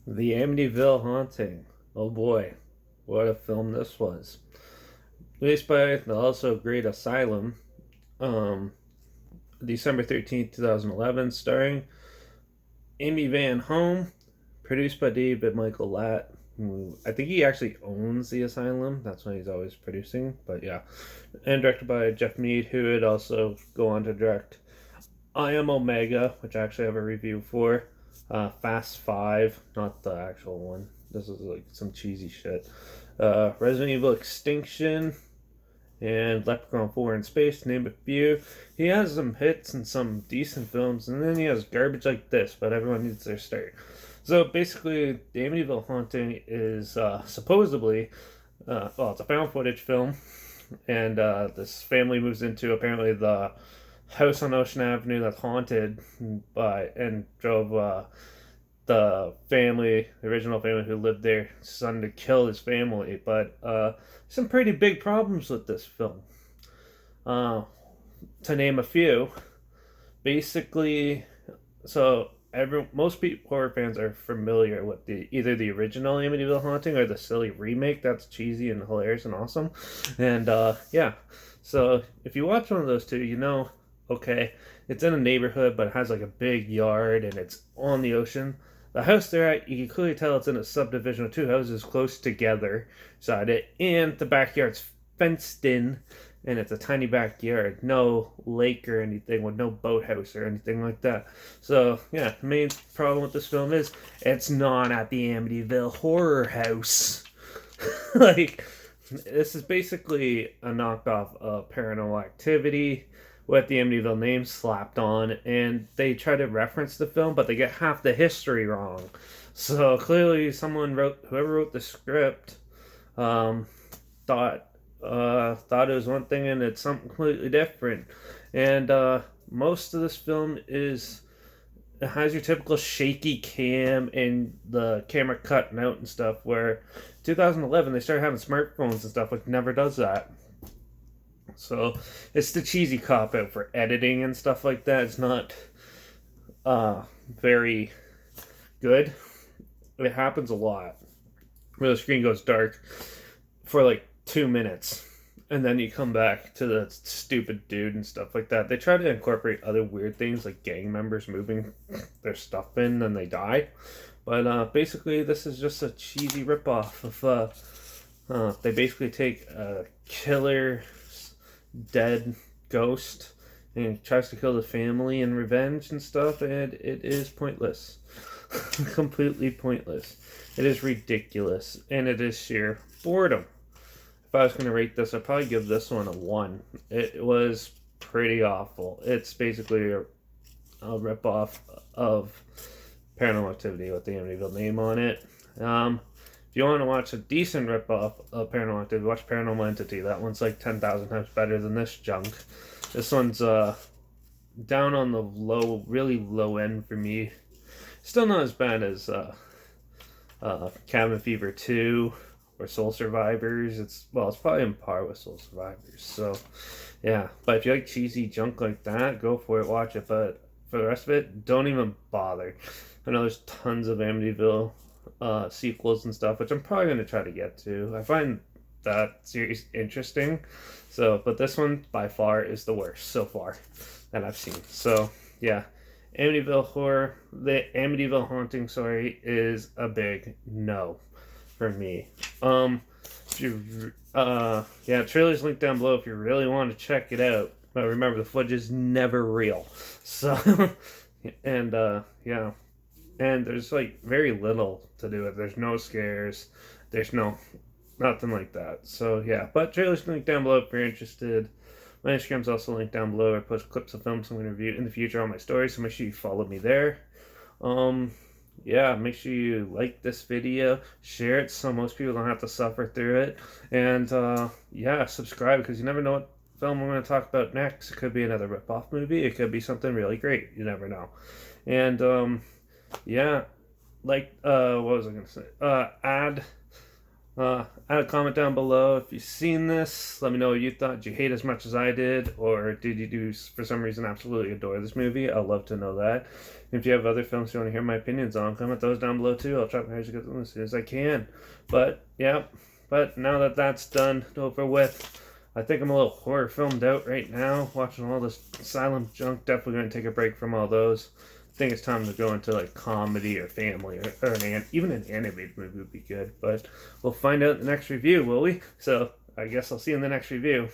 The Amityville Haunting. Oh boy, what a film this was. Released by the also great Asylum, um, December 13th, 2011, starring Amy Van Home, produced by David Michael Latt, who I think he actually owns the Asylum. That's why he's always producing, but yeah. And directed by Jeff Mead, who would also go on to direct I Am Omega, which I actually have a review for. Fast Five, not the actual one. This is like some cheesy shit. Resident Evil Extinction and Leprechaun 4 in Space, to name a few. He has some hits and some decent films, and then he has garbage like this, but everyone needs their start. So basically, the Amityville Haunting is supposedly, well, it's a found footage film, and this family moves into apparently the house on Ocean Avenue that's haunted by and drove the original family who lived there, son to kill his family. But some pretty big problems with this film. Uh, to name a few, basically, so most people horror fans are familiar with either the original Amityville Haunting or the silly remake that's cheesy and hilarious and awesome. And yeah, so if you watch one of those two, you know, okay, it's in a neighborhood but it has like a big yard and it's on the ocean. The house they're at, you can clearly tell it's in a subdivision of two houses close together beside it, and the backyard's fenced in, and it's a tiny backyard, no lake or anything, with no boathouse or anything like that. So yeah, the main problem with this film is it's not at the Amityville Horror House. Like, this is basically a knockoff of Paranormal Activity with the Amityville name slapped on, and they try to reference the film, but they get half the history wrong. So clearly, whoever wrote the script, thought thought it was one thing, and it's something completely different. And most of this film it has your typical shaky cam and the camera cutting out and stuff. Where 2011 they started having smartphones and stuff, which never does that. So it's the cheesy cop out for editing and stuff like that. It's not very good. It happens a lot where the screen goes dark for like 2 minutes, and then you come back to the stupid dude and stuff like that. They try to incorporate other weird things like gang members moving their stuff in and they die. But basically, this is just a cheesy ripoff of. They basically take a killer dead ghost and tries to kill the family in revenge and stuff, and it is pointless. Completely pointless. It is ridiculous, and it is sheer boredom. If I was going to rate this, I'd probably give this one a 1. It was pretty awful. It's basically a ripoff of Paranormal Activity with the Amityville name on it. If you want to watch a decent ripoff of Paranormal Activity, watch Paranormal Entity. That one's like 10,000 times better than this junk. This one's down on the really low end for me. Still not as bad as Cabin Fever 2 or Soul Survivors. It's probably on par with Soul Survivors. So yeah, but if you like cheesy junk like that, go for it, watch it. But for the rest of it, don't even bother. I know there's tons of Amityville sequels and stuff, which I'm probably going to try to get to. I find that series interesting. So, but this one by far is the worst so far that I've seen. So yeah, the Amityville Haunting, sorry, is a big no for me. If you, yeah, trailer's linked down below if you really want to check it out. But remember, the footage is never real. So, and yeah, and there's like very little to do with it. There's no scares. There's nothing like that. So yeah, but trailer's linked down below if you're interested. My Instagram's also linked down below. I post clips of films I'm going to review in the future on my stories, so make sure you follow me there. Yeah, make sure you like this video, share it so most people don't have to suffer through it, and yeah, subscribe, because you never know what film I'm going to talk about next. It could be another rip-off movie. It could be something really great. You never know. And yeah, like what was I going to say? Add a comment down below if you've seen this. Let me know what you thought. Did you hate as much as I did, or did you for some reason absolutely adore this movie? I'd love to know that. If you have other films you want to hear my opinions on, comment those down below too. I'll try my hardest to get them as soon as I can. But yeah, but now that that's done, over with, I think I'm a little horror filmed out right now, watching all this asylum junk. Definitely going to take a break from all those. I think it's time to go into like comedy or family or even an animated movie would be good. But we'll find out in the next review, will we? So I guess I'll see you in the next review.